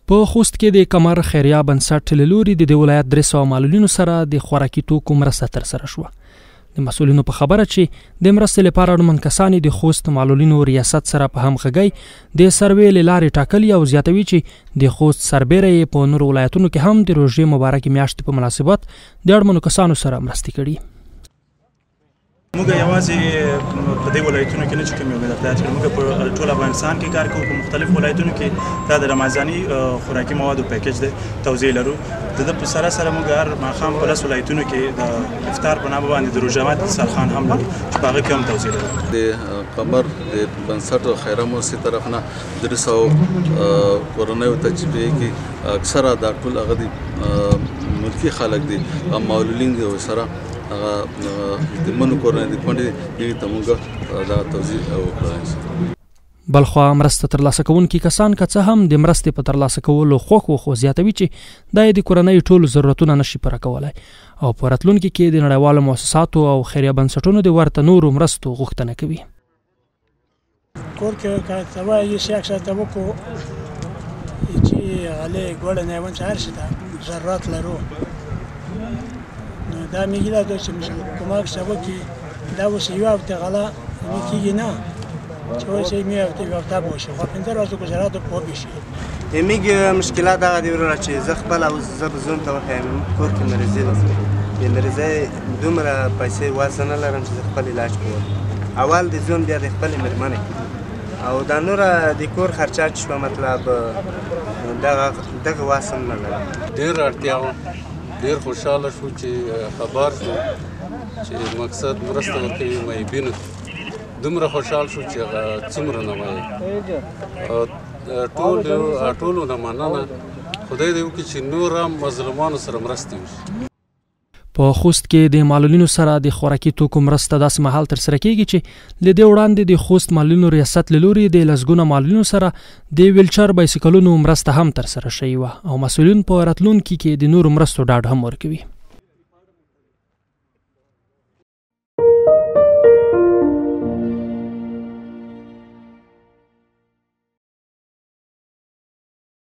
په خوست کې د کمر خیریه بنسټ له لوري د ولایت 300 معلولینو سره د خوراکي توکو مرسته ترسره شوه. د مسؤلینو په خبره چې د مرستې لپاره اړمن کسان د خوست معلولینو ریاست سره په همغږۍ د سروې له لارې ټاکلي او زیاتوي چې د خوست سربیره په نورو ولایتونو کې هم د روژې مبارکې میاشتې په مناسبت د اړمنو کسانو سره مرستې کړي. موږ یوازې په دې ولایتونو کې نه چې کوم یو مداخلات کوو، موږ په ټول افغانستان کې کار کوو. په مختلفو ولایتونو کې دا د رمضاني خوراکي موادو پیکج دی توزیع لرو. د په سره سره موږ هر ماښام په 10 ولایتونو کې د افطار په نامه باندې د روژه مات دسترخوان هم لرو چې په هغه کې هم توزیع لرو. د قمر د بنسټ خیریه موسسې طرف نه 300 کورنیو ته چې کې اکثره دا ټول هغه د ملکي خلک دي معلولین دي سره د منو کورنۍ د کونډې ته موږ دا توزیع وکړو. بلخوا مرسته ترلاسه کوونکي کسان که څه هم د مرستې په ترلاسه کولو خوښ وو، خو زیاتوي چې دا د کورنۍ ټول ضرورتونه نشي پوره کولی او په راتلونکي کې د نړیوالو مؤسساتو او خیریه بنسټونو د ورته نورو مرستو غوښتنه کوي. کور کې که ته وایي چې اکثر ته وکړو چې غلې ګوړه نه ون هر شي ته ضرورت لرو، نو دا میگی دا چې کمک شبه که دا واسه یو هفته غلا میگی نه چې واسه می هفته باشه خب 15 روز گذرات پا بشه. میگی مشکلات هغه دی ورته چې زه خپل او زه زون ته وایم کور کې مریضي ده، د مریضۍ دومره پیسې واسه نه لرم چې خپل علاج کوم. اول د زون بیا د خپل مېرمنې او دا نور د کور خرچه شو، مطلب دغه واسه نه لرم. ډېر اړتیا ډېر خوشحاله شو چې خبر شو چې مقصد مرسته ورکوي معیبینو. دومره خوشحال شو چې هغه څومره نه وایي. ټولو نه مننه، خدای دې وکړي چې نور هم مظلومانو سره مرستې وشي. په خوست کې د معلولینو سره د خوراکي توکو مرسته داسې مهال ترسره کیږي چې له دې وړاندې د خوست معلولینو ریاست له لوري د لسګونه معلولینو سره د ویلچر بایسکلونو مرسته هم ترسره شوې وه او مسؤلین په راتلونکي کې د نورو مرستو ډاډ هم ورکوي.